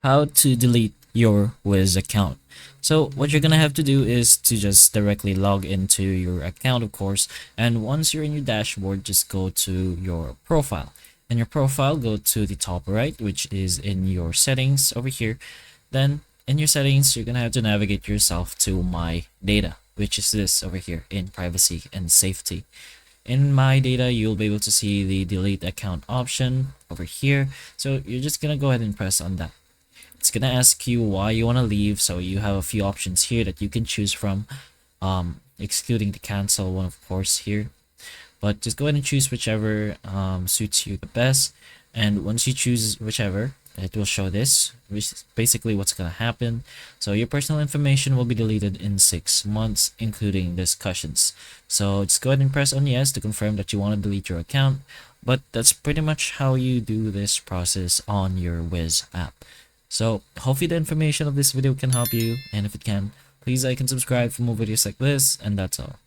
how to delete your Wizz account. So what you're gonna have to do is to just directly log into your account, of course, and once you're in your dashboard, just go to your profile. In your profile, go to the top right, which is in your settings over here. Then in your settings, you're gonna have to navigate yourself to my data, which is this over here in privacy and safety. In my data, you'll be able to see the delete account option over here. So you're just gonna go ahead and press on that. It's gonna ask you why you want to leave, so you have a few options here that you can choose from, excluding the cancel one, of course, here. But just go ahead and choose whichever suits you the best, and once you choose whichever, it will show this, which is basically what's gonna happen. So your personal information will be deleted in 6 months, including discussions. So just go ahead and press on yes to confirm that you want to delete your account. But that's pretty much how you do this process on your Wizz app. So hopefully the information of this video can help you, and if it can, please like and subscribe for more videos like this, and that's all.